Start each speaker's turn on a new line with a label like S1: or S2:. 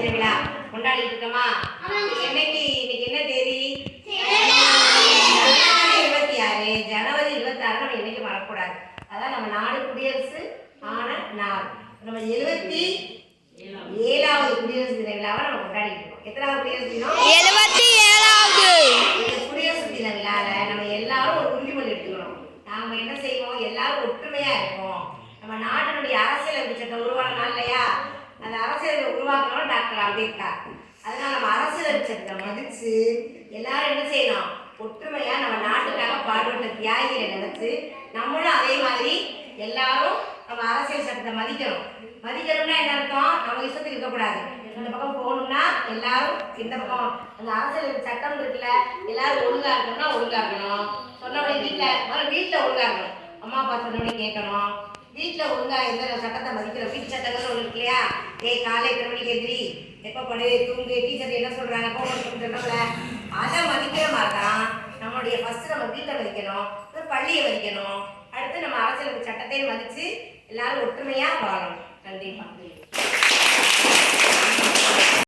S1: தின விழா கொண்டாடிட்டு இருக்கோமா? இன்னைக்கு என்ன தேதி? ஜனவரி 26 நம்ம என்னைக்கு மறக்கக்கூடாது. அதான் நம்ம நாடு குடியரசு ஆன நாள். நம்ம 77வது குடியரசு தின விழாவை நம்ம கொண்டாடிட்டு இருக்கோம். எத்தனாவது குடியரசு தினம்?
S2: 77வது.
S1: இந்த குடியரசு தின விழாவில் நம்ம எல்லாரும் ஒரு உறுதிமொழி எடுத்துக்கணும். நாம என்ன செய்வோம்? எல்லாரும் ஒற்றுமையா இருப்போம். நம்ம நாட்டினுடைய அரசியலமைப்பு சட்டம் உருவான நாள் இல்லையா? அந்த அரசியலை உருவாக்கணும் டாக்டர் அம்பேத்கர். அதனால நம்ம அரசியலமைப்பு சட்டத்தை மதிச்சு எல்லாரும் என்ன செய்யணும்? ஒற்றுமையா நம்ம நாட்டுக்காக பாடுபட்ட தியாகிகளை நினைச்சு நம்மளும் அதே மாதிரி எல்லாரும் நம்ம அரசியல் சட்டத்தை மதிக்கணும். மதிக்கணும்னா என்ன அர்த்தம்? நம்ம இஷ்டத்துக்கு இருக்கக்கூடாது. இந்த பக்கம் போகணும்னா எல்லாரும் இந்த பக்கம் அந்த அரசியல் சட்டம் இருக்குல்ல, எல்லாரும் ஒழுங்கா இருக்கணும்னா ஒழுங்கா இருக்கணும். சொன்னபடி வீட்டில் ஒழுங்கா இருக்கணும். அம்மா அப்பா சொன்னபடி கேட்கணும். வீட்டில் ஒழுங்கா எந்த சட்டத்தை மதிக்கிறோம். வீட்டு சட்டங்கள் ஒன்று இருக்கு இல்லையா? காலை 8 மணிக்கு எதிரி, எப்போ படு, தூங்கு, டீச்சர் என்ன சொல்கிறாங்க, போகணும்னு சொல்கிறோம்ல, அதை மதிக்கிற மாதிரி தான் நம்மளுடைய ஃபஸ்ட்டு நம்ம வீட்டை மதிக்கணும், பள்ளியை மதிக்கணும். அடுத்து நம்ம அரசியல் சட்டத்தையும் மதித்து எல்லாரும் ஒற்றுமையாக வாழணும். கண்டிப்பாக.